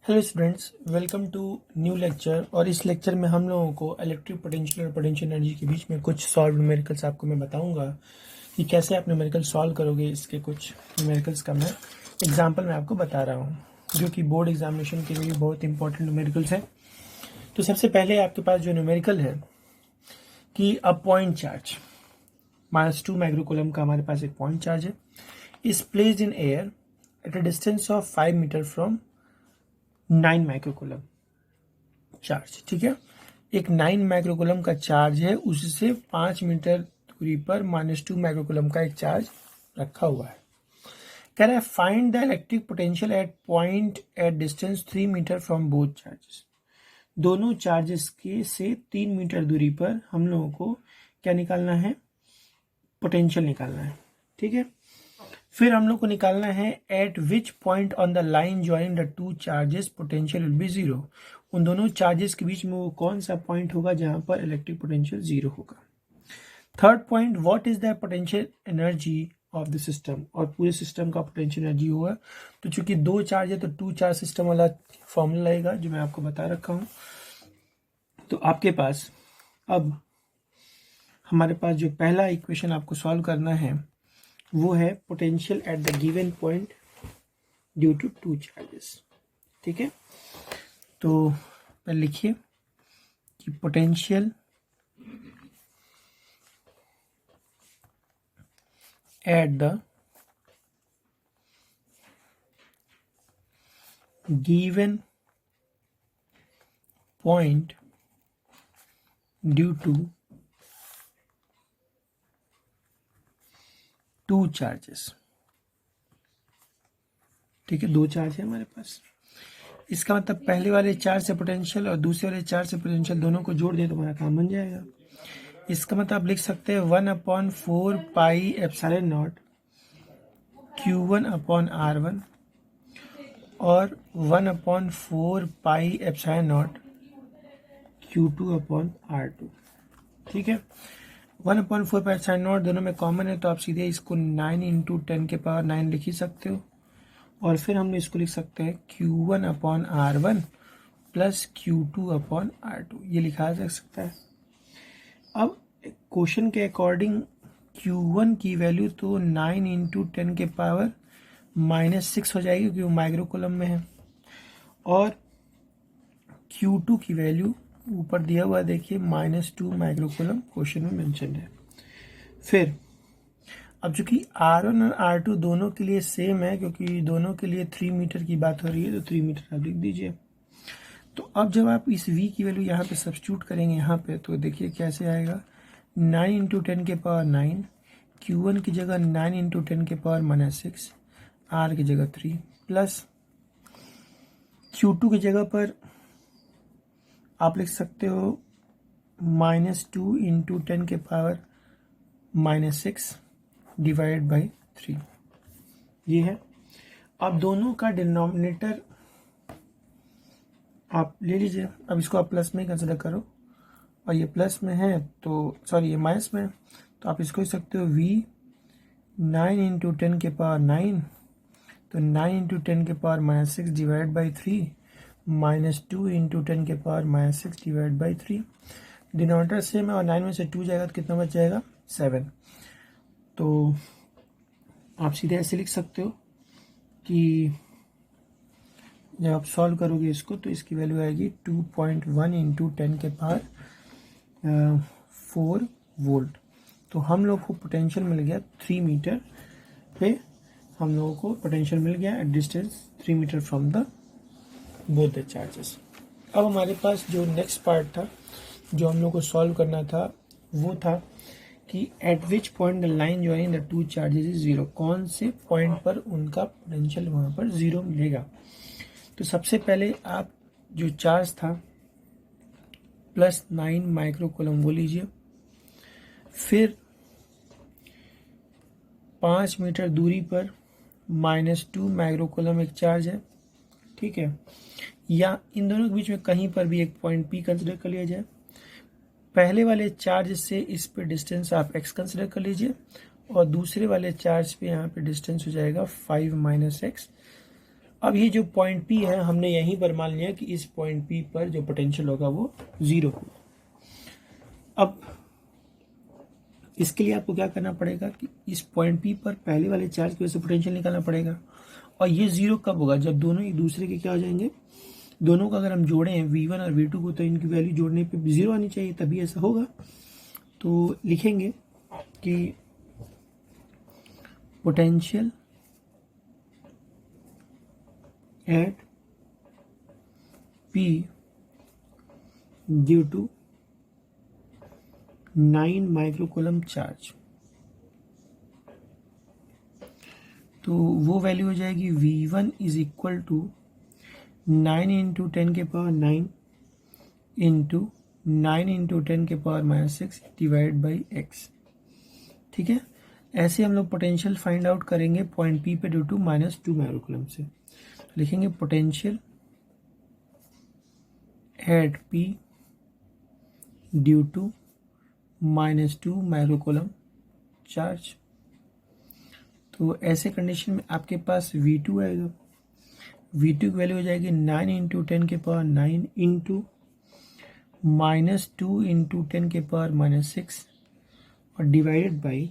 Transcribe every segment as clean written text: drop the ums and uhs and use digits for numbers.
Hello students, welcome to new lecture. और इस lecture में हम लोगों को इलेक्ट्रिक पोटेंशियल और पोटेंशियल एनर्जी के बीच में कुछ सॉल्व न्यूमेरिकल्स आपको मैं बताऊंगा कि कैसे आप न्यूमेरिकल सॉल्व करोगे। इसके कुछ न्यूमेरिकल्स का मैं एग्जांपल मैं आपको बता रहा हूँ, जो कि बोर्ड एग्जामिनेशन के लिए बहुत इंपॉर्टेंट न्यूमेरिकल्स हैं। तो सबसे पहले आपके पास जो न्यूमेरिकल है कि अ पॉइंट चार्ज -2 माइक्रोकूलम का हमारे पास एक पॉइंट चार्ज है, is placed in air at a distance of 5 metre from 9 microcoulomb charge. ठीक है, एक 9 माइक्रोकूलम का चार्ज है, उससे 5 मीटर दूरी पर -2 माइक्रोकूलम का एक चार्ज रखा हुआ है। कह रहा है find the electric potential at point at distance 3 metre from both charges. दोनों चार्जेस के से 3 मीटर दूरी पर हम लोगों को क्या निकालना है, पोटेंशियल निकालना है। ठीक है, फिर हम लोग को निकालना है eight which point on the line joining the two charges potential will be zero. उन दोनों चार्जेस के बीच में वो कौन सा पॉइंट होगा जहां पर इलेक्ट्रिक पोटेंशियल जीरो होगा। Third point, what is the potential energy of the system, और पूरे सिस्टम का पोटेंशियल एनर्जी होगा। तो चूंकि दो चार्ज है तो टू चार्ज सिस्टम वाला फॉर्मूला लगेगा जो मैं आपको बता रखा हूं। तो आपके पास अब हमारे पास जो पहला इक्वेशन आपको सॉल्व करना है वो है potential at the given point due to two charges. ठीक है, तो पहले लिखिए कि potential at the given point due to two charges. ठीक है, दो चार्ज है हमारे पास। इसका मतलब पहले वाले चार्ज से पोटेंशियल और दूसरे वाले चार्ज से पोटेंशियल दोनों को जोड़ दे तो हमारा काम बन जाएगा। इसका मतलब आप लिख सकते हैं 1/4 पाई एप्सिलॉन नॉट Q1/R1 और 1/4 पाई एप्सिलॉन नॉट Q2/R2। ठीक है, 1/4 पाई एप्सिलॉन नॉट दोनों में कॉमन है, तो आप सीधे इसको 9 × 10⁻⁹ लिख ही सकते हो। और फिर हम इसको लिख सकते हैं Q1/R1 प्लस Q2/R2, ये लिखा जा सकता है। अब क्वेश्चन के अकॉर्डिंग Q1 की वैल्यू तो 9 × 10⁻⁻6 हो जाएगी क्योंकि वो माइक्रोकूलम में है, और Q2 की वैल्यू ऊपर दिया हुआ देखिए -2 माइक्रोकूलम क्वेश्चन में मेंशन है। फिर अब चूंकि R1 और R2 दोनों के लिए सेम है, क्योंकि दोनों के लिए 3 मीटर की बात हो रही है, तो 3 मीटर आप लिख दीजिए। तो अब जब आप इस V की वैल्यू यहाँ पे सब्स्टिट्यूट करेंगे यहाँ पे, तो देखिए कैसे आएगा। 9 × 10⁻⁹, Q1 की जगह 9 × 10⁻⁻6, R की जगह 3, प्लस Q2 की जगह पर आप लिख सकते हो -2 × 10⁻⁻6 डिवाइड बाई 3, ये है। अब दोनों का डिनोमिनेटर आप ले लीजिए। अब इसको आप प्लस में कंसिडर करो, और ये प्लस में है तो सॉरी ये माइनस में है, तो आप इसको लिख सकते हो V 9 × 10⁻⁹, तो 9 × 10⁻⁻6 divide by 3 -2 × 10⁻⁻6 divide by 3। Denominator same है और 9 में से 2 जाएगा तो कितना बच जाएगा, 7। तो आप सीधे ऐसे लिख सकते हो कि जब आप सॉल्व करोगे इसको तो इसकी वैल्यू आएगी 2.1 × 10⁻4 वोल्ट। तो हम लोग को पोटेंशियल मिल गया 3 मीटर पे, हम लोगों को पोटेंशियल मिल गया at distance 3 metre from the both the charges. अब हमारे पास जो नेक्स्ट पार्ट था जो हम लोग को सॉल्व करना था वो था कि eight which point the line joining the two charges is zero, कौन से पॉइंट पर उनका पोटेंशियल वहाँ पर जीरो मिलेगा। तो सबसे पहले आप जो चार्ज था +9 माइक्रोकूलम वो लीजिए, फिर 5 मीटर दूरी पर -2 माइक्रोकूलम एक चार्ज है। ठीक है, या इन दोनों के बीच में कहीं पर भी एक पॉइंट P कंसिडर कर लिया जाए। पहले वाले चार्ज से इस पे डिस्टेंस आप x कंसिडर कर लीजिए, और दूसरे वाले चार्ज पे यहाँ पे डिस्टेंस हो जाएगा 5 - x अब ये जो पॉइंट पी है हमने यहीं पर मान लिया कि इस पॉइंट पी पर जो पोटेंशियल होगा वो 0 होगा। अब इसके लिए आपको क्या करना पड़ेगा कि इस पॉइंट पी पर पहले वाले चार्ज की वजह से पोटेंशियल निकालना पड़ेगा, और ये 0 कब होगा, जब दोनों एक दूसरे के क्या हो जाएंगे, दोनों का अगर हम जोड़ें V1 और V2 को तो इनकी वैल्यू जोड़ने पे 0 आनी चाहिए, तभी ऐसा होगा। तो लिखेंगे कि potential at P due to 9 microcoulomb charge, तो वो वैल्यू हो जाएगी V1 is equal to 9 into 10 के पावर 9 इंटू 9 इंटू 10 के पावर -6 डिवाइड बाई x। ठीक है, ऐसे हम लोग पोटेंशियल फाइंड आउट करेंगे पॉइंट P पे ड्यू टू -2 माइक्रोकूलम से। तो लिखेंगे potential at P due to -2 microcoulomb charge. तो ऐसे कंडीशन में आपके पास V2 आएगा, V2 की वैल्यू हो जाएगी 9 इंटू 10 के पावर 9 इंटू -2 इंटू 10 के पावर -6 और डिवाइडेड बाई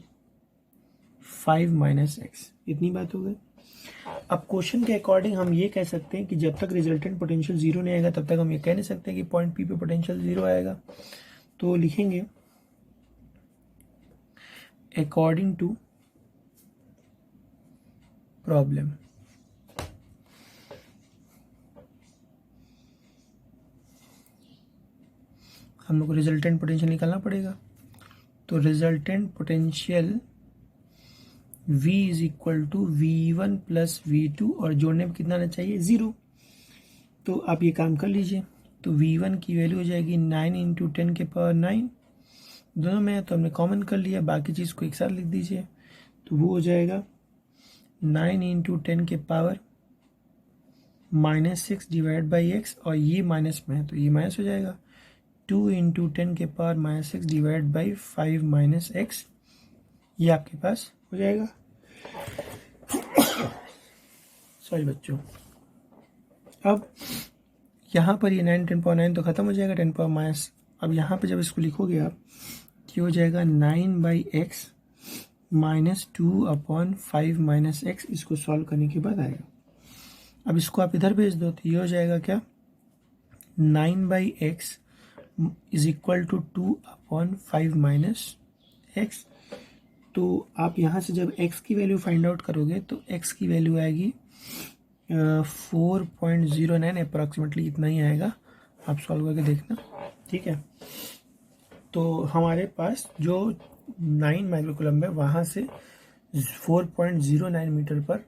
5 -x। इतनी बात हो गई। अब क्वेश्चन के अकॉर्डिंग हम ये कह सकते हैं कि जब तक रिजल्टेंट पोटेंशियल 0 नहीं आएगा तब तक हम ये कह नहीं सकते कि पॉइंट P पे पोटेंशियल 0 आएगा। तो लिखेंगे अकॉर्डिंग टू प्रॉब्लम हम लोग को रिजल्टेंट पोटेंशियल निकालना पड़ेगा। तो resultant potential V is equal to V1 plus V2 और जोड़ने में कितना आना चाहिए 0। तो आप ये काम कर लीजिए। तो V1 की वैल्यू हो जाएगी 9 इंटू 10 के पावर 9, दोनों में तो हमने कॉमन कर लिया, बाकी चीज़ को एक साथ लिख दीजिए। तो वो हो जाएगा 9 इंटू 10 के पावर -6 डिवाइड बाई x, और ये माइनस में है तो ये माइनस हो जाएगा। 2 इंटू 10 के पावर -6 डिवाइड बाई 5 -x, ये आपके पास हो जाएगा। सॉरी बच्चों, अब यहाँ पर ये 9 10 पावर 9 तो ख़त्म हो जाएगा 10 पावर माइनस। अब यहाँ पे जब इसको लिखोगे आप कि हो जाएगा 9/x -2 अपॉन 5 -x, इसको सॉल्व करने के बाद आएगा। अब इसको आप इधर भेज दो तो ये हो जाएगा क्या, 9/x is equal to 2 upon 5 -x। तो आप यहाँ से जब x की वैल्यू फाइंड आउट करोगे तो x की वैल्यू आएगी 4.09 अप्रॉक्सीमेटली, इतना ही आएगा। आप सॉल्व करके देखना, ठीक है। तो हमारे पास जो 9 माइक्रोकूलम है वहाँ से 4.09 मीटर पर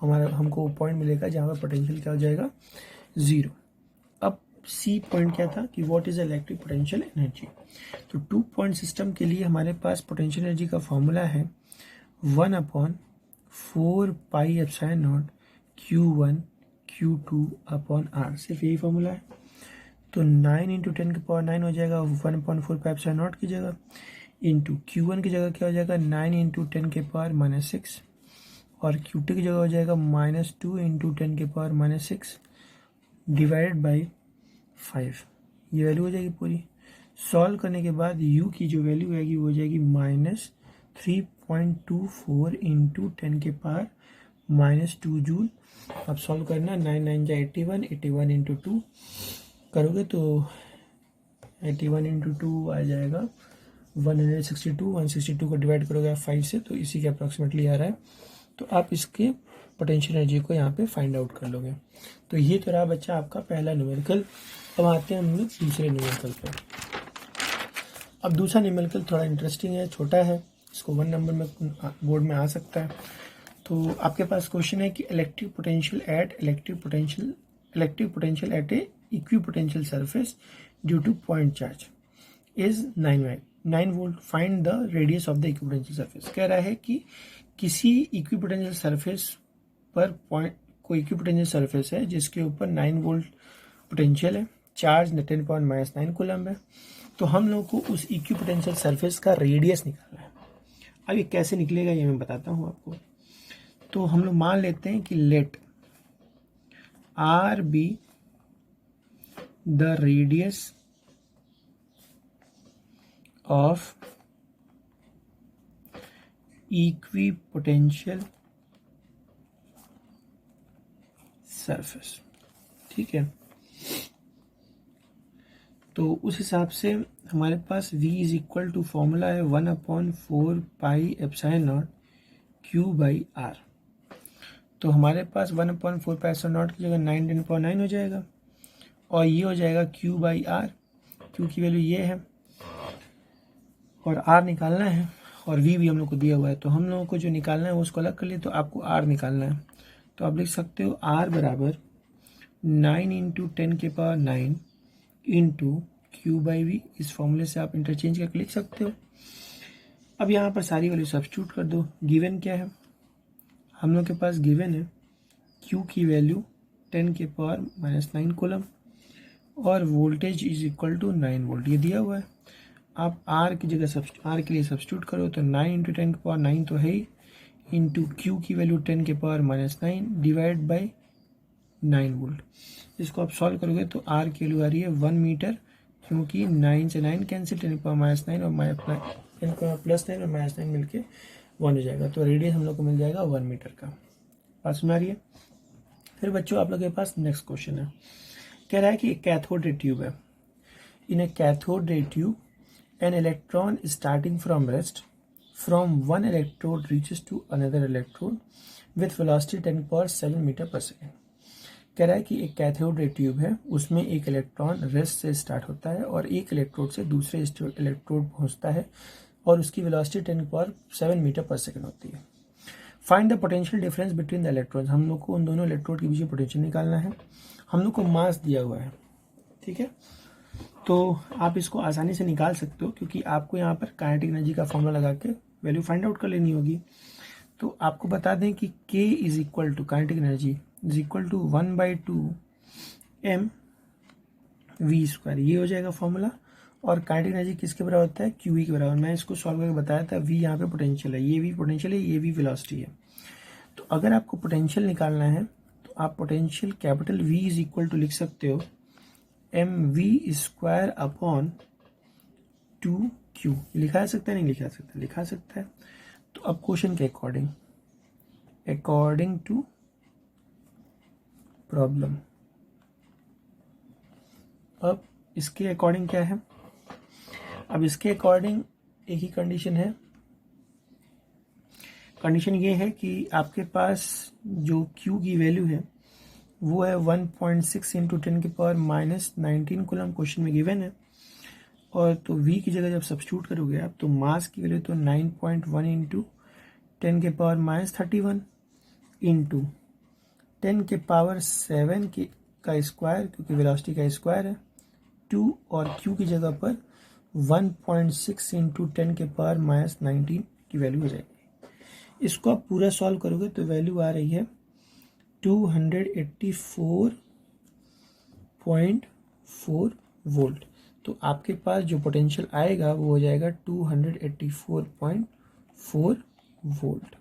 हमको पॉइंट मिलेगा जहाँ पर पोटेंशियल क्या हो जाएगा 0। अब सी पॉइंट क्या था कि what is electric potential energy. तो 2 पॉइंट सिस्टम के लिए हमारे पास पोटेंशियल एनर्जी का फॉर्मूला है 1/4πε0 Q1 Q2 अपॉन R, सिर्फ यही फॉर्मूला है। तो 9 इंटू 10 की पावर 9 हो जाएगा 1/4πε0 की जगह, इंटू Q1 की जगह क्या हो जाएगा 9 इंटू 10 के पावर -6, और Q2 की जगह हो जाएगा -2 इंटू 10 के पावर -6 डिवाइडेड बाई 5। ये वैल्यू हो जाएगी पूरी। सॉल्व करने के बाद U की जो वैल्यू आएगी वो हो जाएगी -3.24 इंटू 10 के पावर -2 जूल। अब सॉल्व करना, 9 9 जा 81, 81 इंटू 2 करोगे तो 81 इंटू 2 आ जाएगा 162, 162 को डिवाइड करोगे आप 5 से तो इसी के अप्रॉक्सीमेटली आ रहा है। तो आप इसके पोटेंशियल एनर्जी को यहाँ पे फाइंड आउट कर लोगे। तो ये तो रहा बच्चा आपका पहला न्यूमेरिकल। अब आते हैं हम लोग दूसरे न्यूमेरिकल पे। अब दूसरा न्यूमेरिकल थोड़ा इंटरेस्टिंग है, छोटा है, इसको 1 नंबर में बोर्ड में आ सकता है। तो आपके पास क्वेश्चन है कि electric potential eight A equipotential surface due two point charge is 9 volt, find the radius of the equipotential surface. कह रहा है कि किसी इक्विपोटेंशियल सरफेस पर कोई इक्विपोटेंशियल सरफेस है जिसके ऊपर 9 वोल्ट पोटेंशियल है, चार्ज 10⁻⁹ कूलम है। तो हम लोग को उस इक्विपोटेंशियल सरफेस का रेडियस निकालना है। अब ये कैसे निकलेगा ये मैं बताता हूँ आपको। तो हम लोग मान लेते हैं कि let R be the radius of equipotential surface. ठीक है, तो उस हिसाब से हमारे पास v is equal to formula है 1/4 pi epsilon naught q by R. तो हमारे पास 1/4 पाई एप्सिलॉन नॉट की जगह 9 × 10⁹ हो जाएगा, और ये हो जाएगा q बाई आर। q की वैल्यू ये है और r निकालना है, और v भी हम लोग को दिया हुआ है। तो हम लोगों को जो निकालना है वो उसको अलग कर लिए, तो आपको r निकालना है। तो आप लिख सकते हो r बराबर 9 × 10⁹ इंटू क्यू बाई वी। इस फॉर्मूले से आप इंटरचेंज करके लिख सकते हो। अब यहाँ पर सारी वैल्यू सब्स्टिट्यूट कर दो। गिवन क्या है, हम लोग के पास गिवन है क्यू की वैल्यू 10⁻⁹ कूलम, और voltage is equal to 9 volt, ये दिया हुआ है। आप आर की जगह आर के लिए सब्स्टिट्यूट करो तो 9 × 10⁹ तो है ही, इंटू क्यू की वैल्यू 10⁻⁹ डिवाइड बाई 9 वोल्ट। इसको आप सॉल्व करोगे तो आर की वैल्यू आ रही है 1 मीटर, क्योंकि 9 से 9 कैंसिल, 10⁻⁹ और 10+9 और -9 मिलके 1 हो जाएगा। तो रेडियस हम लोग को मिल जाएगा 1 मीटर का। बात समझ आ रही है। फिर बच्चों आप लोग के पास नेक्स्ट क्वेश्चन है, कह रहा है कि एक कैथोड रे ट्यूब है। In a cathode ray tube an electron starting from rest from one electrode reaches to another electrode with velocity 10⁻⁷ metre per second. कह रहा है कि एक कैथोड रे ट्यूब है, उसमें एक इलेक्ट्रॉन रेस्ट से स्टार्ट होता है और एक इलेक्ट्रोड से दूसरे इलेक्ट्रोड पहुंचता है, और उसकी वेलोसिटी 10⁻⁷ मीटर पर सेकेंड होती है। Find the potential difference between the electrons. हम लोग को उन दोनों इलेक्ट्रोड के बीच में पोटेंशियल निकालना है। हम लोग को मास दिया हुआ है, ठीक है, तो आप इसको आसानी से निकाल सकते हो, क्योंकि आपको यहाँ पर काइनेटिक एनर्जी का फॉर्मूला लगा के वैल्यू फाइंड आउट कर लेनी होगी। तो आपको बता दें कि K is equal to kinetic energy is equal to 1/2 mv², ये हो जाएगा फॉर्मूला। और काइनेटिक एनर्जी किसके बराबर होता है, QE के बराबर। मैं इसको सॉल्व करके बताया था, V यहाँ पे पोटेंशियल है, ये भी पोटेंशियल है, ये भी वेलोसिटी है। तो अगर आपको पोटेंशियल निकालना है तो आप potential capital V is equal to लिख सकते हो mv²/2q। लिखा जा सकता है, नहीं लिखा सकता, लिखा सकता है। तो अब क्वेश्चन के अकॉर्डिंग टू प्रॉब्लम, अब इसके अकॉर्डिंग क्या है, अब इसके अकॉर्डिंग एक ही कंडीशन है। कंडीशन ये है कि आपके पास जो Q की वैल्यू है वो है 1.6 × 10⁻⁻19 कूलम, क्वेश्चन में गिवन है। और तो V की जगह जब सब्स्टिट्यूट करोगे आप, तो मास की वैल्यू तो 9.1 × 10⁻31 इंटू 10⁷ का स्क्वायर, क्योंकि वेलोसिटी का स्क्वायर है, 2, और Q की जगह पर 1.6 × 10⁻⁻19 की वैल्यू हो जाएगी। इसको आप पूरा सॉल्व करोगे तो वैल्यू आ रही है 284.4 वोल्ट। तो आपके पास जो पोटेंशियल आएगा वो हो जाएगा 284.4 वोल्ट।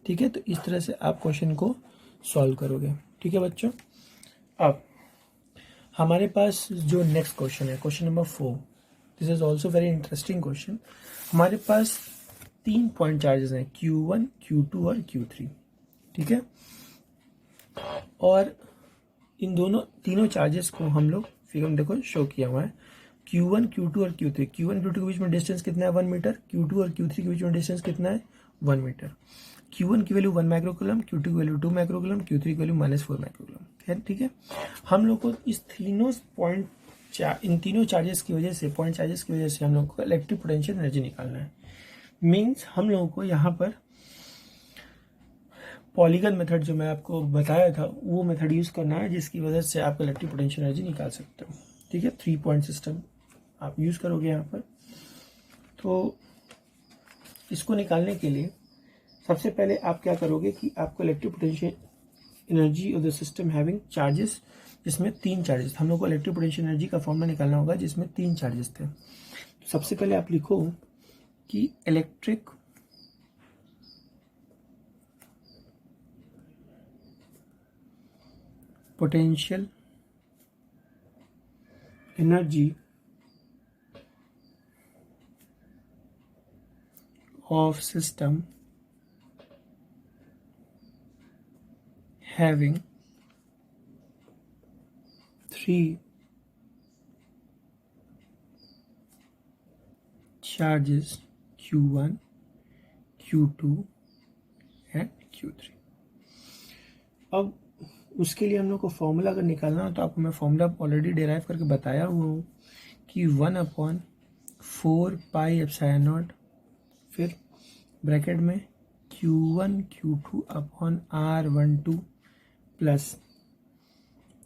ठीक है, तो इस तरह से आप क्वेश्चन को सॉल्व करोगे। ठीक है बच्चों, अब हमारे पास जो नेक्स्ट क्वेश्चन है, question number 4, this is also very interesting question. हमारे पास 3 पॉइंट चार्जेस हैं, Q1, Q2 और Q3। ठीक है, और इन तीनों चार्जेस को हम लोग फिगर में देखो शो किया हुआ है, Q1, Q2 और Q3। Q1 Q2 के बीच में डिस्टेंस कितना है, 1 मीटर। Q2 और Q3 के बीच में डिस्टेंस कितना है, 1 मीटर। Q1 की वैल्यू 1 माइक्रोकूलम, Q2 की वैल्यू 2 माइक्रोकूलम, Q3 की वैल्यू -4 माइक्रोकूलम है। ठीक है, हम लोग को इन तीनों चार्जेस की वजह से, पॉइंट चार्जेस की वजह से हम लोग को इलेक्ट्रिक पोटेंशियल एनर्जी निकालना है। मीन्स हम लोगों को यहाँ पर पॉलीगन मेथड जो मैं आपको बताया था वो मेथड यूज करना है, जिसकी वजह से आप इलेक्ट्रिक पोटेंशियल एनर्जी निकाल सकते हो। ठीक है, 3 पॉइंट सिस्टम आप यूज करोगे यहाँ पर। तो इसको निकालने के लिए सबसे पहले आप क्या करोगे कि आपको electric potential energy of the system having charges, जिसमें 3 चार्जेस, हम लोग को इलेक्ट्रिक पोटेंशियल एनर्जी का फॉर्मूला निकालना होगा जिसमें 3 चार्जेस थे। तो सबसे पहले आप लिखो कि electric potential energy of system having three charges Q1, Q2 and Q3। अब उसके लिए हम लोग को फॉर्मूला अगर निकालना हो तो आपको मैं फॉर्मूला ऑलरेडी डिराइव करके बताया हुआ हूँ कि 1/4 पाई एप्सिलॉन नॉट, फिर ब्रैकेट में Q1 Q2 upon R12 plus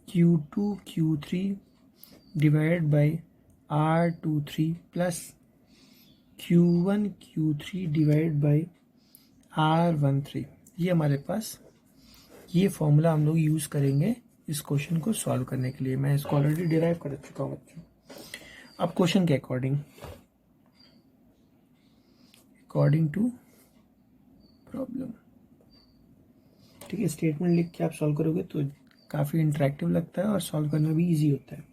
Q2 Q3 divide by R23 plus Q1 Q3 divide by R13। ये हमारे पास ये फॉर्मूला हम लोग यूज़ करेंगे इस क्वेश्चन को सॉल्व करने के लिए। मैं इसको ऑलरेडी डिराइव कर चुका हूँ बच्चों। अब क्वेश्चन के अकॉर्डिंग टू प्रॉब्लम, ठीक है, स्टेटमेंट लिख के आप सॉल्व करोगे तो काफ़ी इंटरेक्टिव लगता है और सॉल्व करना भी इजी होता है।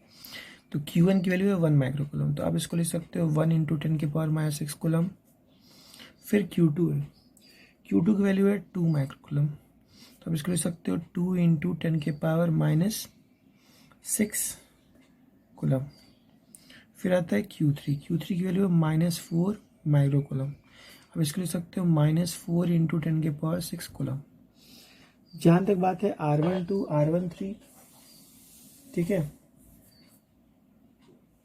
तो Q1 की वैल्यू है 1 माइक्रोकूलम, तो आप इसको लिख सकते हो 1 × 10⁻⁻6 कूलम। फिर Q2 है, Q2 की वैल्यू है 2 माइक्रोकूलम, तो आप इसको लिख सकते हो 2 × 10⁻⁻6 कूलम। फिर आता है Q3 की वैल्यू है -4 माइक्रोकूलम, अब इसको लिख सकते हो -4 × 10⁻6 कूलम। जहाँ तक बात है R12 R13, ठीक है,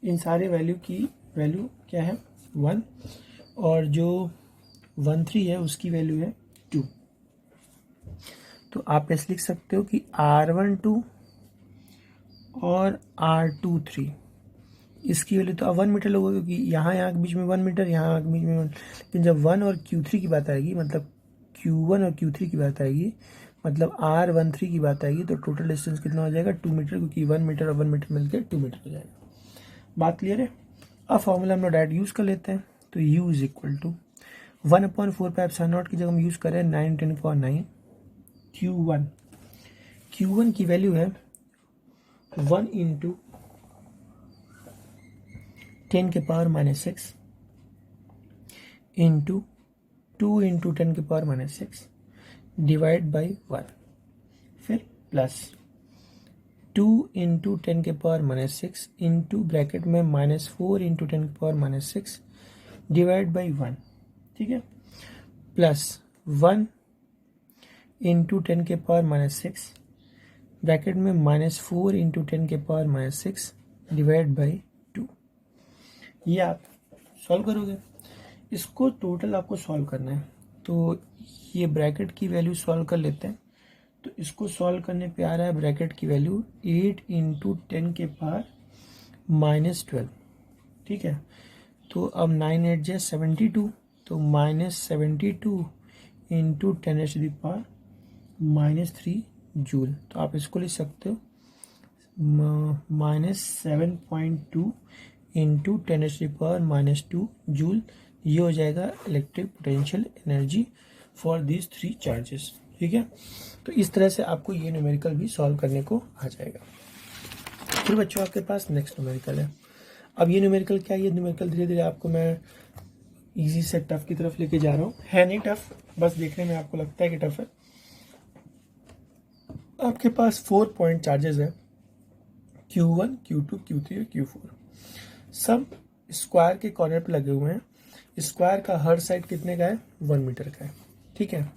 इन सारे वैल्यू की वैल्यू क्या है 1, और जो 13 है उसकी वैल्यू है 2। तो आप ऐसे लिख सकते हो कि R12 और R23 इसकी वैल्यू तो अब 1 मीटर लोगे, क्योंकि यहाँ के बीच में 1 मीटर, यहाँ के बीच में 1। लेकिन जब 1 और Q3 की बात आएगी, मतलब Q1 और Q3 की बात आएगी, मतलब R13 की बात आएगी, तो टोटल डिस्टेंस कितना हो जाएगा 2 मीटर, क्योंकि 1 मीटर और 1 मीटर मिलकर 2 मीटर हो जाएगा। बात क्लियर है। अब फॉर्मूला हम लोग डायरेक्ट यूज़ कर लेते हैं। तो U is equal to 1/4 pi epsilon naught की जगह हम यूज़ करें 9 × 10⁻9 Q1 की वैल्यू है 1 × 10⁻⁻6 इंटू 2 × 10⁻⁻6 डिवाइड बाई 1, फिर प्लस 2 × 10⁻⁻6 इंटू ब्रैकेट में -4 × 10⁻⁻6 डिवाइड बाई 1, ठीक है, प्लस 1 × 10⁻⁻6 ब्रैकेट में -4 × 10⁻⁻6 डिवाइड बाई 2। ये आप सॉल्व करोगे, इसको टोटल आपको सॉल्व करना है। तो ये ब्रैकेट की वैल्यू सॉल्व कर लेते हैं। तो इसको सॉल्व करने पे आ रहा है ब्रैकेट की वैल्यू 8 × 10⁻−12, ठीक है। तो अब 9 8 जा 72, तो -72 × 10⁻³ जूल। तो आप इसको लिख सकते हो -7.2 × 10⁻² जूल। ये हो जाएगा electric potential energy for this 3 charges, ठीक है। तो इस तरह से आपको ये न्यूमेरिकल भी सॉल्व करने को आ जाएगा। फिर बच्चों आपके पास नेक्स्ट न्यूमेरिकल है। अब ये न्यूमेरिकल क्या है, ये न्यूमेरिकल धीरे धीरे आपको मैं इजी से टफ की तरफ लेके जा रहा हूँ। है नहीं टफ, बस देखने में आपको लगता है कि टफ है। आपके पास 4 पॉइंट चार्जेस है Q1 Q2 Q3 और Q4, सब स्क्वायर के कॉर्नर पे लगे हुए हैं। स्क्वायर का हर साइड कितने का है 1 मीटर का है, ठीक है।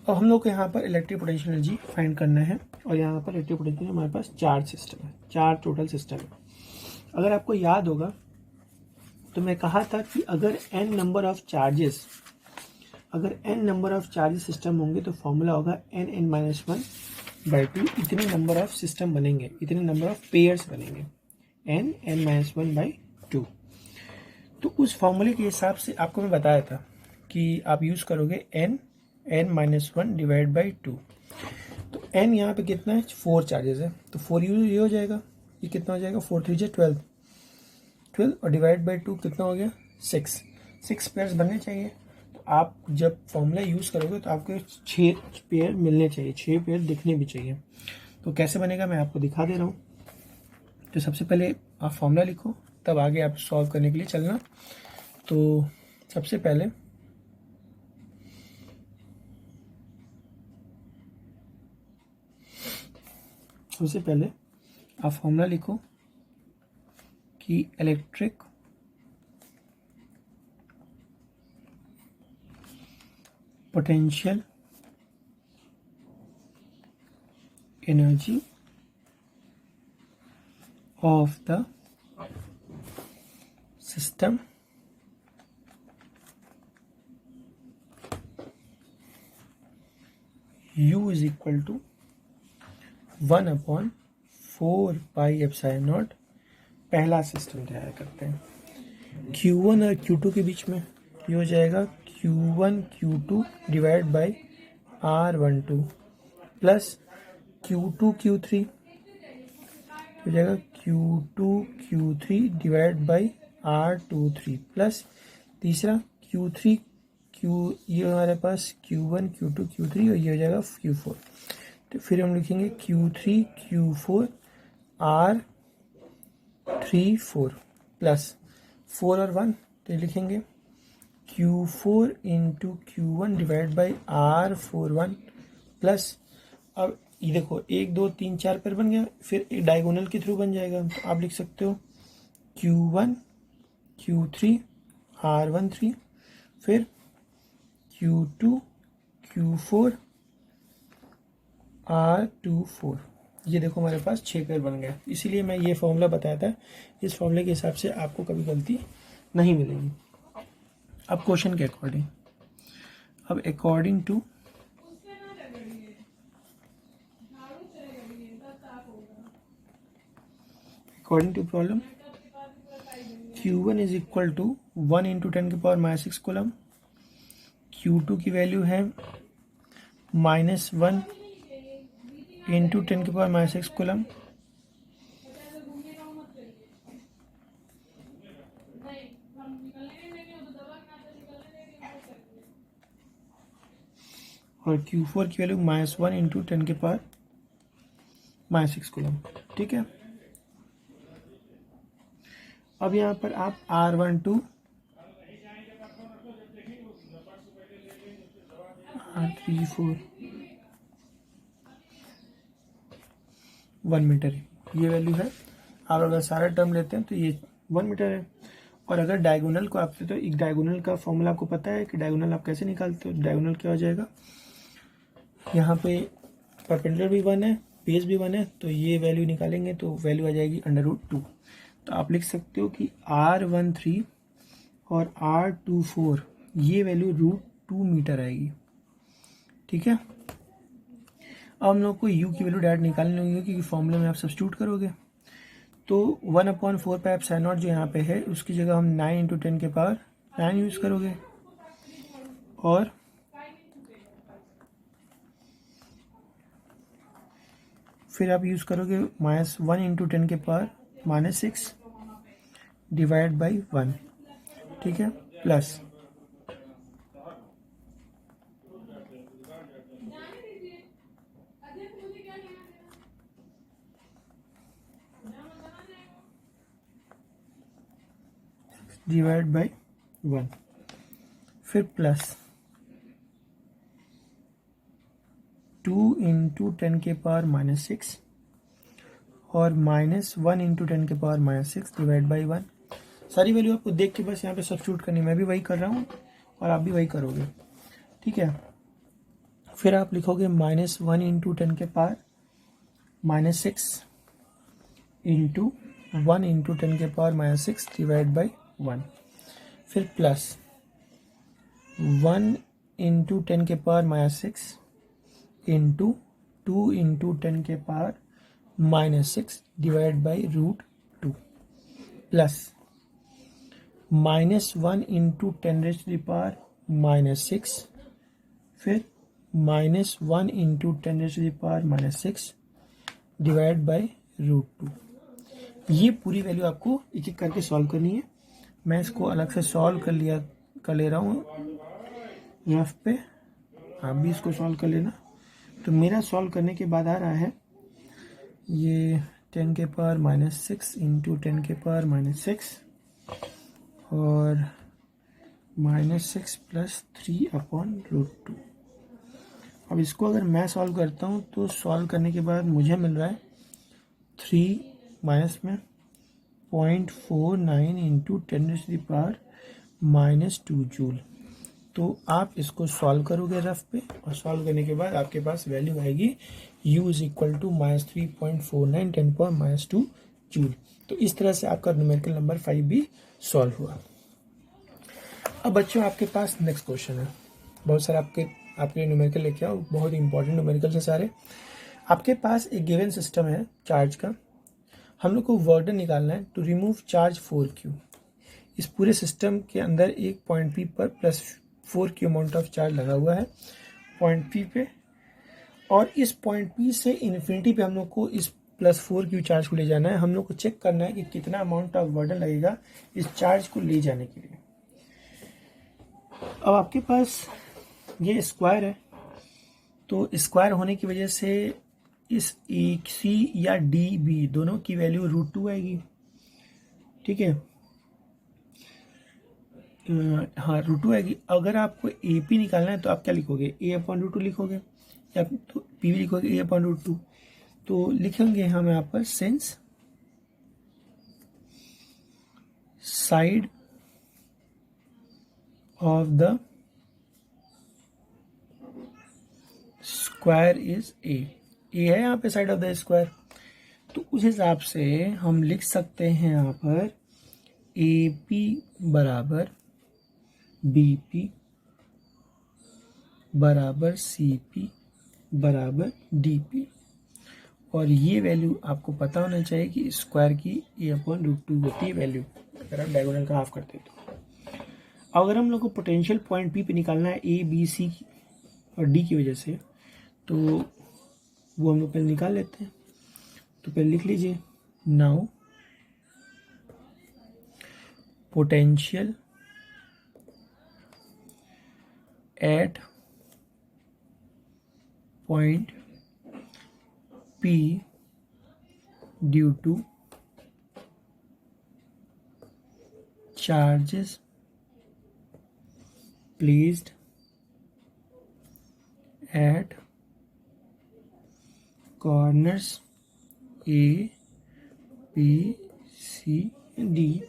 अब हम लोग को यहाँ पर इलेक्ट्रिक पोटेंशियल एनर्जी फाइंड करना है, और यहाँ पर इलेक्ट्रिक पोटेंशियल हमारे पास 4 सिस्टम है, 4 टोटल सिस्टम है। अगर आपको याद होगा तो मैं कहा था कि अगर n number of charges system होंगे तो फॉर्मूला होगा n(n−1/2)। इतने नंबर ऑफ सिस्टम बनेंगे, इतने नंबर ऑफ पेयर्स बनेंगे, n(n−1/2)। तो उस फॉर्मूले के हिसाब से आपको मैं बताया था कि आप यूज़ करोगे n(n−1 डिवाइड बाई 2)। तो n यहाँ पे कितना है 4 चार्जेस है, तो 4 ये हो जाएगा, ये कितना हो जाएगा 4 3 12 और डिवाइड बाई 2 कितना हो गया 6 पेयर्स बनने चाहिए। तो आप जब फॉर्मूला यूज़ करोगे तो आपको 6 पेयर मिलने चाहिए, 6 पेयर दिखने भी चाहिए। तो कैसे बनेगा मैं आपको दिखा दे रहा हूँ। तो सबसे पहले आप फॉर्मूला लिखो, तब आगे आप सॉल्व करने के लिए चलना। तो सबसे पहले आप फॉर्मूला लिखो कि electric potential energy of the system U is equal to 1/4 pi epsilon naught. पहला सिस्टम तैयार करते हैं। Q1 और Q2 के बीच में ये हो जाएगा Q1 Q2 divide by R12 plus Q2 Q3 हो जाएगा Q2 Q3 divide by R23 plus तीसरा Q3 ये हमारे पास Q1 Q2 Q3 और ये हो जाएगा Q4। तो फिर हम लिखेंगे Q3 Q4 R34 प्लस 4 और 1 तो लिखेंगे Q4 into Q1 divide by R41 plus, अब ये देखो 1 2 3 4 पर बन गया, फिर एक डायगोनल के थ्रू बन जाएगा। तो आप लिख सकते हो Q1 Q3 R13 फिर Q2 Q4 R24। ये देखो हमारे पास 6 पेयर बन गए। इसीलिए मैं ये फॉर्मूला बताया था, इस फॉर्मूले के हिसाब से आपको कभी गलती नहीं मिलेगी। अब क्वेश्चन के अकॉर्डिंग, अब according to problem Q1 is equal to 1 into 10 की पावर -6 कूलम। Q2 की वैल्यू है -1 इंटू 10 की पावर -6 कूलम। और Q4 की वैल्यू -1 इंटू 10 के पावर -6 कूलम। ठीक है, अब यहाँ पर आप R12 R34 1 मीटर ये वैल्यू है। आप अगर सारा टर्म लेते हैं तो ये 1 मीटर है। और अगर डायगोनल को आप, तो एक डायगोनल का फॉर्मूला आपको पता है कि डायगोनल आप कैसे निकालते हो। डायगोनल क्या हो जाएगा, यहाँ पे परपेंडिकुलर भी 1 है, बेस भी 1 है, तो ये वैल्यू निकालेंगे तो वैल्यू आ जाएगी √2। तो आप लिख सकते हो कि R13 और R24 ये वैल्यू √2 मीटर आएगी। ठीक है, अब हम लोग को U की वैल्यू डायरेक्ट निकालनी होगी क्योंकि फॉर्मूले में आप सब्स्टिट्यूट करोगे। तो 1/4 पाई एप्सिलॉन नॉट जो यहाँ पे है उसकी जगह हम 9 इंटू 10 के पावर 9 यूज़ करोगे, और फिर आप यूज़ करोगे -1 इंटू 10 के पावर -6 डिवाइड बाई 1। ठीक है, प्लस डिवाइड बाई 1, फिर प्लस 2 इंटू 10 के पावर -6 और -1 इंटू 10 के पावर -6 डिवाइड बाई 1। सारी वैल्यू आपको देख के बस यहाँ पे सब्स्टिट्यूट करनी, मैं भी वही कर रहा हूँ और आप भी वही करोगे। ठीक है, फिर आप लिखोगे -1 इंटू 10 के पावर -6 इंटू 1 इंटू 10 के पावर -6 डिवाइड बाई 1, फिर प्लस 1 इंटू 10 के पावर -6 इंटू 2 इंटू 10 के power -6 divide by √2 plus -1 into 10 raise to the power -6 फिर -1 into 10 raise to the power -6 divide by √2। ये पूरी वैल्यू आपको एक एक करके सॉल्व करनी है। मैं इसको अलग से सॉल्व कर ले रहा हूँ रफ पे, आप भी इसको सॉल्व कर लेना। तो मेरा सॉल्व करने के बाद आ रहा है ये 10⁻⁻6 इंटू 10⁻⁻6 और -6 प्लस 3/√2। अब इसको अगर मैं सॉल्व करता हूँ तो सॉल्व करने के बाद मुझे मिल रहा है 3 माइनस में 0.49 इंटू 10⁻⁻2 जूल। तो आप इसको सॉल्व करोगे रफ पे, और सॉल्व करने के बाद आपके पास वैल्यू आएगी u is equal to -3.49 10⁻⁻2 joule. तो इस तरह से आपका न्यूमेरिकल नंबर 5 भी सॉल्व हुआ। अब बच्चों आपके पास नेक्स्ट क्वेश्चन है, बहुत सारे आपके लिए न्यूमेरिकल लेके आओ, बहुत इंपॉर्टेंट न्यूमेरिकल है सारे। आपके पास एक गिवन सिस्टम है चार्ज का, हम लोग को वर्डन निकालना है टू रिमूव चार्ज 4q। इस पूरे सिस्टम के अंदर एक पॉइंट P पर plus 4q amount of charge लगा हुआ है पॉइंट P पे, और इस पॉइंट P से इन्फिनिटी पे हम लोग को इस प्लस 4q चार्ज को ले जाना है। हम लोग को चेक करना है कि कितना अमाउंट ऑफ वर्डन लगेगा इस चार्ज को ले जाने के लिए। अब आपके पास ये स्क्वायर है, तो स्क्वायर होने की वजह से इस एक सी या डी बी दोनों की वैल्यू √2 आएगी, ठीक है। हाँ √2 आएगी। अगर आपको ए पी निकालना है तो आप क्या लिखोगे, a/√2 लिखोगे, या तो पी भी लिखोगे a/√2। तो लिखेंगे हम यहाँ पर since side of the square is a है यहाँ पे साइड ऑफ द स्क्वायर, तो उस हिसाब से हम लिख सकते हैं यहाँ पर ए पी बराबर बी पी बराबर सी पी बराबर डी पी। और ये वैल्यू आपको पता होना चाहिए कि स्क्वायर की a/√2 होती है वैल्यू, अगर आप डायगोनल का हाफ करते तो। अगर हम लोग को पोटेंशियल पॉइंट पी पे निकालना है ए बी सी और डी की वजह से, तो वो हम लोग पहले निकाल लेते हैं। तो पहले लिख लीजिए, now potential at point P due two charges placed at corners A B C D।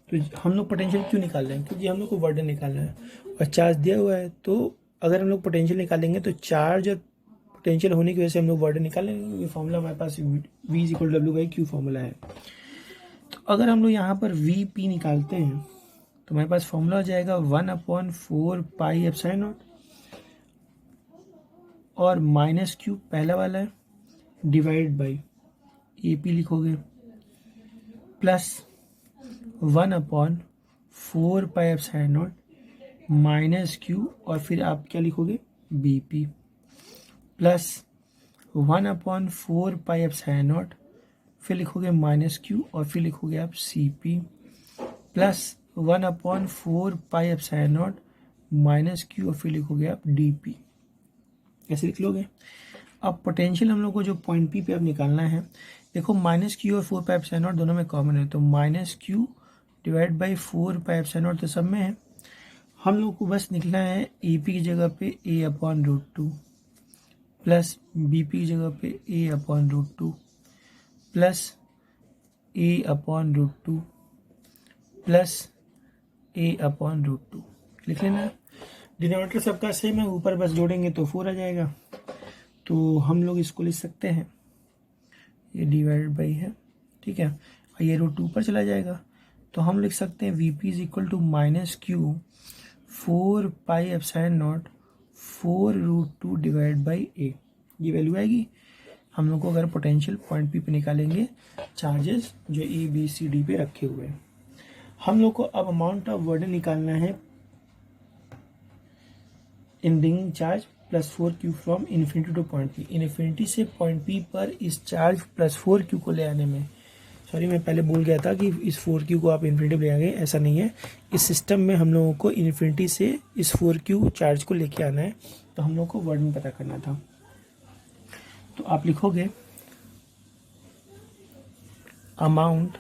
तो हम लोग पोटेंशियल क्यों निकाल रहे हैं, क्योंकि हम लोग को वर्डन निकालना है और चार्ज दिया हुआ है। तो अगर हम लोग पोटेंशियल निकालेंगे तो चार्ज और पोटेंशियल होने की वजह से हम लोग वर्डन निकालेंगे। ये फॉर्मूला हमारे पास v is equal W/Q formula है। तो अगर हम लोग यहाँ पर VP निकालते हैं तो हमारे पास फॉर्मूला हो जाएगा 1/4πε0 और -Q पहला वाला है डिवाइड बाई AP लिखोगे प्लस 1/4πε0 -Q और फिर आप क्या लिखोगे BP प्लस 1/4πε0 फिर लिखोगे -Q और फिर लिखोगे आप CP प्लस 1/4πε0 -Q और फिर लिखोगे आप DP। कैसे लिख लोगे। अब पोटेंशियल हम लोग को जो पॉइंट P पे अब निकालना है, देखो -Q और 4πε0 दोनों में कॉमन है, तो -Q डिवाइड बाई 4πε0 तो सब में है। हम लोग को बस निकलना है AP की जगह पे a/√2 प्लस BP की जगह पे a/√2 plus a/√2 plus a/√2 लिख लेना। डिनोमिनेटर सबका सेम है, ऊपर बस जोड़ेंगे तो 4 आ जाएगा। तो हम लोग इसको लिख सकते हैं, ये डिवाइड बाई है, ठीक है, और ये √2 ऊपर चला जाएगा। तो हम लिख सकते हैं VP is equal to -Q 4πε0 4√2 divide by A। ये वैल्यू आएगी। हम लोग को अगर पोटेंशियल पॉइंट P पे निकालेंगे चार्जेस जो A B C D पे रखे हुए हैं। हम लोग को अब अमाउंट ऑफ वर्डन निकालना है in bringing charge +4Q from infinity two point P। Infinity से पॉइंट P पर इस चार्ज +4Q को ले आने में सॉरी मैं पहले बोल गया था कि इस 4Q को आप इन्फिनिटी ले आएंगे, ऐसा नहीं है। इस सिस्टम में हम लोगों को इन्फिनिटी से इस 4Q चार्ज को लेके आना है, तो हम लोग को वर्डन पता करना था। तो आप लिखोगे amount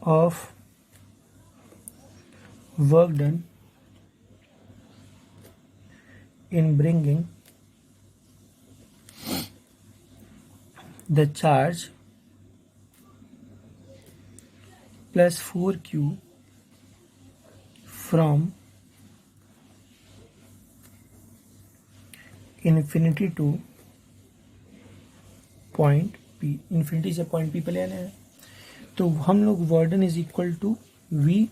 of work done in bringing the charge plus 4Q from infinity to point P। Infinity से पॉइंट P पे ले आना है, तो हम लोग work done is equal to V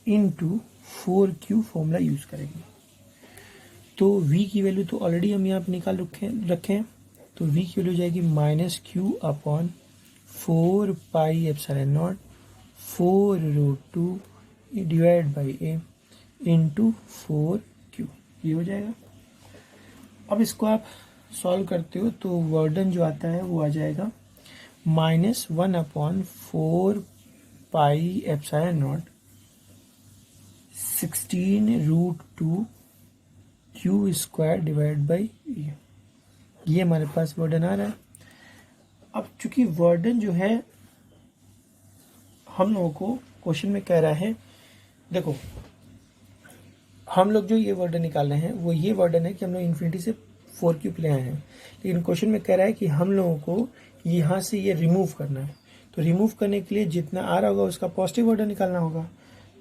into 4Q formula use करेंगे। तो V की वैल्यू तो ऑलरेडी हम यहाँ पे निकाल रखे हैं, तो V की वैल्यू जाएगी -Q upon 4 pi epsilon not 4√2 divide by A into 4Q, ये हो जाएगा। अब इसको आप सॉल्व करते हो तो वर्डन जो आता है वो आ जाएगा -1 upon 4 pi epsilon naught 16√2 Q square divide by a, ये हमारे पास वर्डन आ रहा है। अब चूंकि वर्डन जो है हम लोगों को क्वेश्चन में कह रहा है, देखो हम लोग जो ये वर्डन निकाल रहे हैं वो ये वर्डन है कि हम लोग इन्फिनिटी से 4Q ले आए हैं, लेकिन क्वेश्चन में कह रहा है कि हम लोगों को यहाँ से ये रिमूव करना है। तो रिमूव करने के लिए जितना आ रहा होगा उसका पॉजिटिव वर्डन निकालना होगा।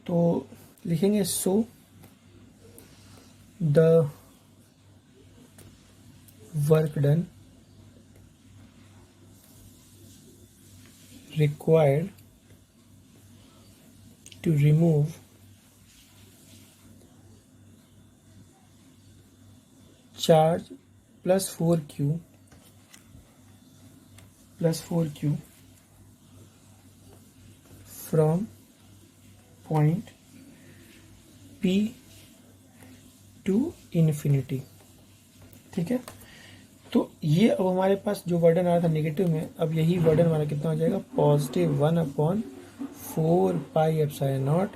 तो लिखेंगे so the work done required to remove charge plus 4Q from point P to infinity। ठीक है, तो ये अब हमारे पास जो वर्डन आ रहा था नेगेटिव में, अब यही वर्डन हमारा कितना हो जाएगा +1 upon 4 pi epsilon naught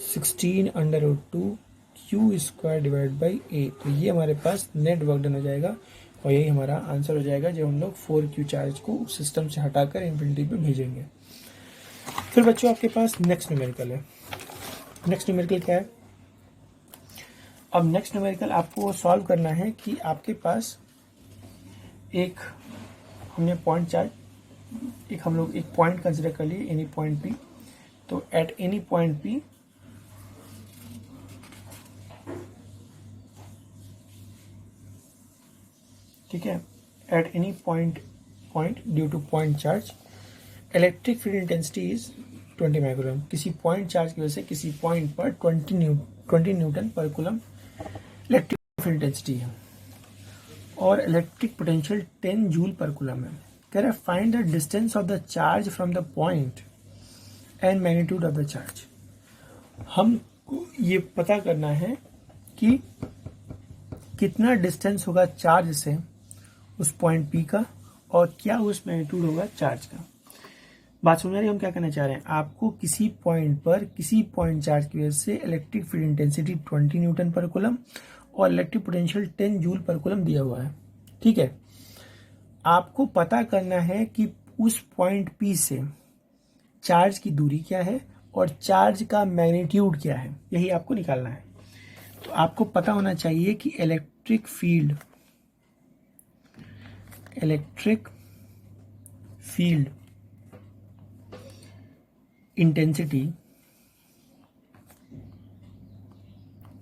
16√2 Q square divide by a. तो ये हमारे पास नेट वर्कडन हो जाएगा और यही हमारा आंसर हो जाएगा जब हम लोग 4Q चार्ज को सिस्टम से हटाकर इन्फिनिटी पे भेजेंगे। फिर बच्चों आपके पास नेक्स्ट न्यूमेरिकल है। नेक्स्ट न्यूमेरिकल क्या है? अब नेक्स्ट न्यूमेरिकल आपको सॉल्व करना है कि आपके पास एक हमने पॉइंट चार्ज, एक हम लोग एक पॉइंट कंसिडर कर लिए एनी पॉइंट P। तो एट एनी पॉइंट P ठीक है, at any point due two point charge electric field intensity is 20 microcoulomb. किसी पॉइंट चार्ज की वजह से किसी पॉइंट पर 20 न्यूटन पर कूलम इलेक्ट्रिक फील्ड इंटेंसिटी है और इलेक्ट्रिक पोटेंशियल 10 जूल पर कूलम है। कह रहा है find the distance of the charge from the point and magnitude of the charge. हमको ये पता करना है कि कितना डिस्टेंस होगा चार्ज से उस पॉइंट P का और क्या उस मैग्नीट्यूड होगा चार्ज का। बात समझ रही, हम क्या करना चाह रहे हैं, आपको किसी पॉइंट पर किसी पॉइंट चार्ज की वजह से इलेक्ट्रिक फील्ड इंटेंसिटी 20 न्यूटन पर कूलम और इलेक्ट्रिक पोटेंशियल 10 जूल पर कूलम दिया हुआ है। ठीक है, आपको पता करना है कि उस पॉइंट P से चार्ज की दूरी क्या है और चार्ज का मैग्नीट्यूड क्या है, यही आपको निकालना है। तो आपको पता होना चाहिए कि इलेक्ट्रिक फील्ड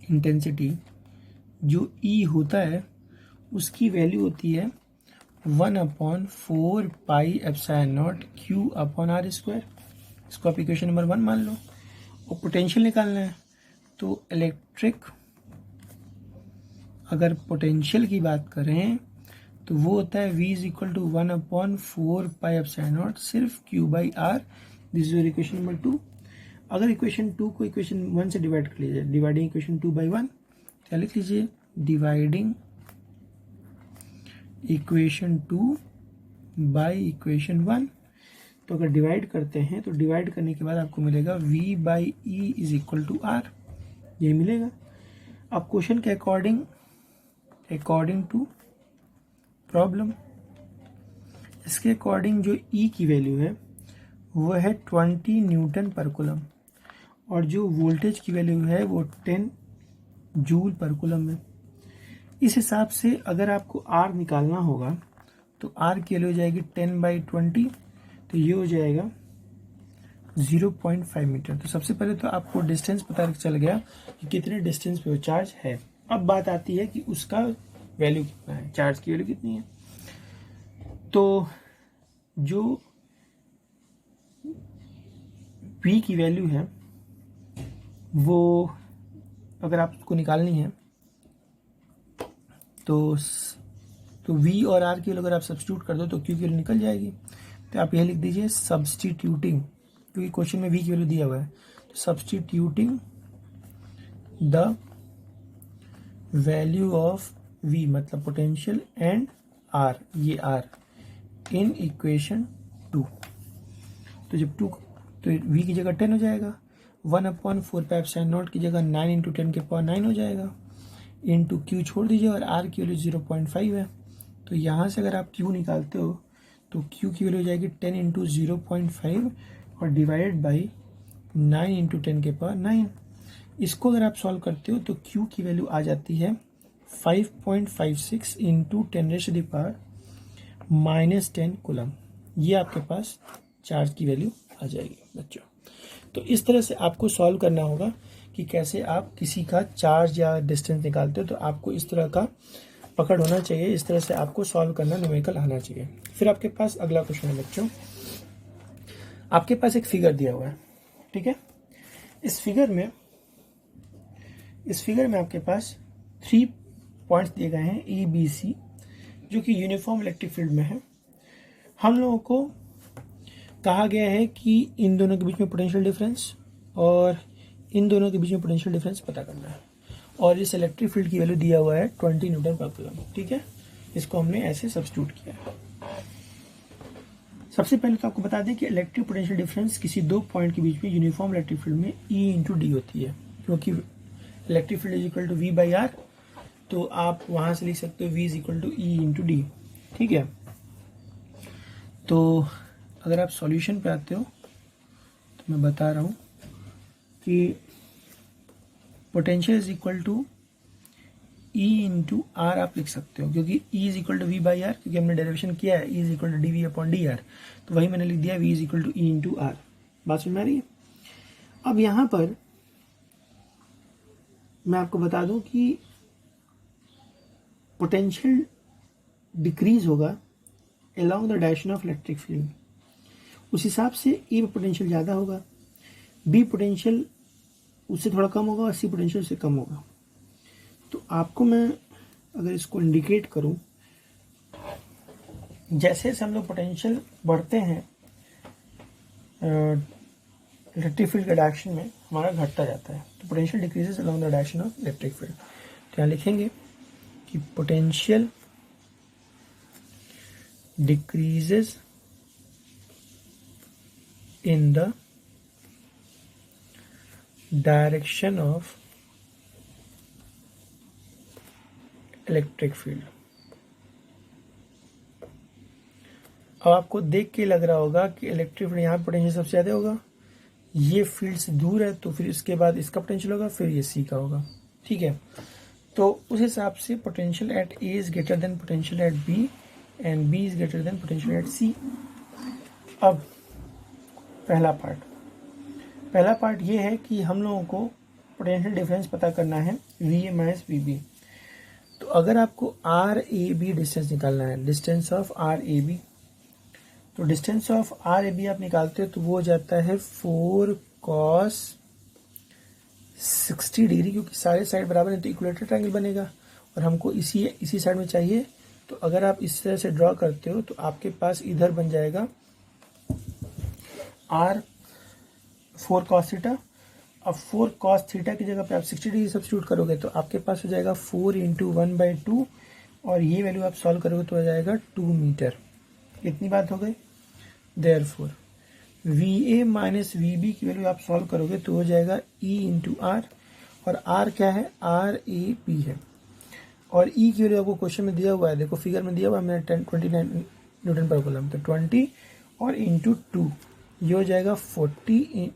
इंटेंसिटी जो E होता है उसकी वैल्यू होती है 1/4 pi epsilon naught Q upon R square. इसको आप इक्वेशन नंबर 1 मान लो। और पोटेंशियल निकालना है तो इलेक्ट्रिक, अगर पोटेंशियल की बात करें तो वो होता है V is equal to 1/4 pi epsilon naught सिर्फ Q by R। This is your equation number 2। अगर इक्वेशन 2 को इक्वेशन 1 से डिवाइड कर लीजिए, डिवाइडिंग इक्वेशन 2 बाई 1, क्या लिख लीजिए, डिवाइडिंग इक्वेशन 2 बाई इक्वेशन 1। तो अगर डिवाइड करते हैं तो डिवाइड करने के बाद आपको मिलेगा v by E is equal to R, ये मिलेगा। अब क्वेश्चन के अकॉर्डिंग टू प्रॉब्लम, इसके अकॉर्डिंग जो ई की वैल्यू है वो है 20 न्यूटन पर कूलम, और जो वोल्टेज की वैल्यू है वो 10 जूल पर कूलम है। इस हिसाब से अगर आपको आर निकालना होगा तो आर की वैल्यू हो जाएगी 10/20, तो ये हो जाएगा 0.5 मीटर। तो सबसे पहले तो आपको डिस्टेंस पता चल गया कि कितने डिस्टेंस पे वो चार्ज है। अब बात आती है कि उसका वैल्यू कितना है, चार्ज की वैल्यू कितनी है। तो जो V की वैल्यू है वो अगर आपको निकालनी है तो V और R की वैल्यू अगर आप सब्स्टिट्यूट कर दो तो Q की वैल्यू निकल जाएगी। तो आप यह लिख दीजिए सब्स्टिट्यूटिंग, क्योंकि क्वेश्चन में V की वैल्यू दिया हुआ है, तो substituting the value of V मतलब पोटेंशियल एंड R, ये R इन इक्वेशन 2। तो जब 2 तो V की जगह 10 हो जाएगा, 1/4πε0 की जगह 9 × 10⁹ हो जाएगा, इंटू Q छोड़ दीजिए और R की वैल्यू 0.5 है। तो यहाँ से अगर आप Q निकालते हो तो Q की वैल्यू हो जाएगी 10 × 0.5 और डिवाइडेड बाई 9 × 10⁹। इसको अगर आप सॉल्व करते हो तो Q की वैल्यू आ जाती है 5.56 × 10⁻⁻10 कूलम। ये आपके पास चार्ज की वैल्यू आ जाएगी बच्चों। तो इस तरह से आपको सॉल्व करना होगा कि कैसे आप किसी का चार्ज या डिस्टेंस निकालते हो। तो आपको इस तरह का पकड़ होना चाहिए, इस तरह से आपको सॉल्व करना न्यूमेरिकल आना चाहिए। फिर आपके पास अगला क्वेश्चन है बच्चों, आपके पास एक फिगर दिया हुआ है, ठीक है। इस फिगर में आपके पास 3 पॉइंट्स दिए गए हैं E, B, C, जो कि यूनिफॉर्म इलेक्ट्रिक फील्ड में है। हम लोगों को कहा गया है कि इन दोनों के बीच में पोटेंशियल डिफरेंस और इन दोनों के बीच में पोटेंशियल डिफरेंस पता करना है, और इस इलेक्ट्रिक फील्ड की वैल्यू दिया हुआ है 20 न्यूटन पर कूलम, ठीक है। इसको हमने ऐसे सब्स्टिट्यूट किया है। सबसे पहले तो आपको बता दें कि इलेक्ट्रिक पोटेंशियल डिफरेंस किसी दो पॉइंट के बीच में यूनिफॉर्म इलेक्ट्रिक फील्ड में E × D होती है, क्योंकि electric field is equal to V by R, तो आप वहां से लिख सकते हो V is equal to E × D, ठीक है। तो अगर आप सॉल्यूशन पे आते हो तो मैं बता रहा हूँ कि potential is equal to E × R आप लिख सकते हो, क्योंकि E is equal to V by R, क्योंकि हमने डेरिवेशन किया है E is equal to dV/dr, तो वही मैंने लिख दिया V is equal to E × R। बात समझ में आ रही है। अब यहाँ पर मैं आपको बता दूं कि पोटेंशियल डिक्रीज होगा along the direction of electric field, उस हिसाब से E में पोटेंशियल ज़्यादा होगा, B पोटेंशियल उससे थोड़ा कम होगा और C पोटेंशियल से कम होगा। तो आपको मैं अगर इसको इंडिकेट करूं, जैसे जैसे हम लोग पोटेंशियल बढ़ते हैं इलेक्ट्रिक फील्ड के डायरेक्शन में, हमारा घटता जाता है। तो potential decreases along the direction of electric field. तो यहाँ लिखेंगे कि potential decreases in the direction of electric field। अब आपको देख के लग रहा होगा कि इलेक्ट्रिक फील्ड यहाँ पोटेंशियल सबसे ज़्यादा होगा, ये फील्ड से दूर है, तो फिर इसके बाद इसका पोटेंशियल होगा, फिर ये C का होगा, ठीक है। तो उस हिसाब से potential at A is greater than potential at B and B is greater than potential at C। अब पहला पार्ट ये है कि हम लोगों को पोटेंशियल डिफरेंस पता करना है VA माइनस VB। तो अगर आपको RAB डिस्टेंस निकालना है, डिस्टेंस ऑफ RAB, तो डिस्टेंस ऑफ RAB आप निकालते हो तो वो हो जाता है 4 cos 60 डिग्री, क्योंकि सारे साइड बराबर है तो इक्विलेटरल ट्रायंगल बनेगा और हमको इसी साइड में चाहिए। तो अगर आप इस तरह से ड्रॉ करते हो तो आपके पास इधर बन जाएगा R 4 cos थीटा। अब 4 cos थीटा की जगह पे आप 60 डिग्री सब्स्टिट्यूट करोगे तो आपके पास हो जाएगा 4 × 1/2 और ये वैल्यू आप सॉल्व करोगे तो हो जाएगा 2 मीटर। इतनी बात हो गई। Therefore V A minus V B की वैल्यू आप सॉल्व करोगे तो हो जाएगा ई इंटू आर, और आर क्या है, आर ए पी है, और ई की वैल्यू आपको क्वेश्चन में दिया हुआ है, देखो फिगर में दिया हुआ है मैंने 29 न्यूटन पर कूलम, तो 20 और इंटू 2, ये हो जाएगा 40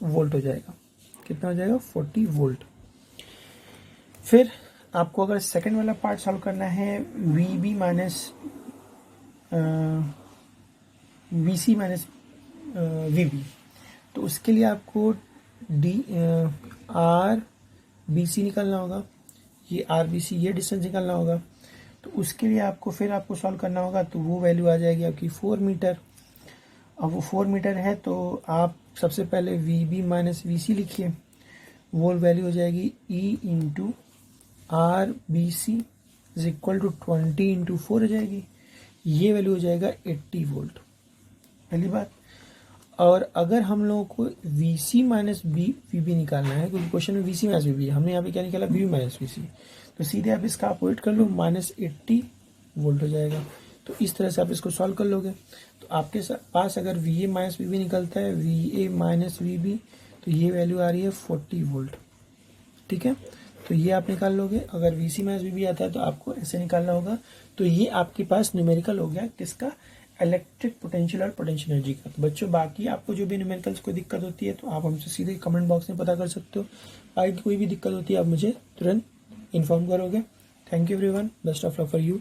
वोल्ट हो जाएगा। कितना हो जाएगा, 40 वोल्ट। फिर आपको अगर सेकंड वाला पार्ट सॉल्व करना है, V B minus V C minus V B, तो उसके लिए आपको डी आर बी सी निकालना होगा, ये आर बी सी ये डिस्टेंस निकालना होगा। तो उसके लिए आपको सॉल्व करना होगा, तो वो वैल्यू आ जाएगी आपकी 4 मीटर। अब वो 4 मीटर है तो आप सबसे पहले V B minus V C लिखिए, वो वैल्यू हो जाएगी E into R B C is equal to 20 into 4 हो जाएगी, ये वैल्यू हो जाएगा 80 वोल्ट, पहली बात। और अगर हम लोगों को V C minus V B निकालना है, क्योंकि क्वेश्चन में V C minus V B, हमने यहाँ पे क्या निकाला, V B minus V C, तो सीधे आप इसका अपोजिट कर लो, माइनस 80 वोल्ट हो जाएगा। तो इस तरह से आप इसको सॉल्व कर लोगे। तो आपके पास अगर V A minus V B निकलता है, V A minus V B, तो ये वैल्यू आ रही है 40 वोल्ट, ठीक है। तो ये आप निकाल लोगे। अगर V C minus V B आता है तो आपको ऐसे निकालना होगा। तो ये आपके पास न्यूमेरिकल हो गया किसका, इलेक्ट्रिक पोटेंशियल और पोटेंशियल एनर्जी का। तो बच्चों बाकी आपको जो भी न्यूमेरिकल्स कोई दिक्कत होती है तो आप हमसे सीधे कमेंट बॉक्स में पता कर सकते हो। बाकी कोई भी दिक्कत होती है आप मुझे तुरंत इन्फॉर्म करोगे। Thank you everyone, best of luck for you.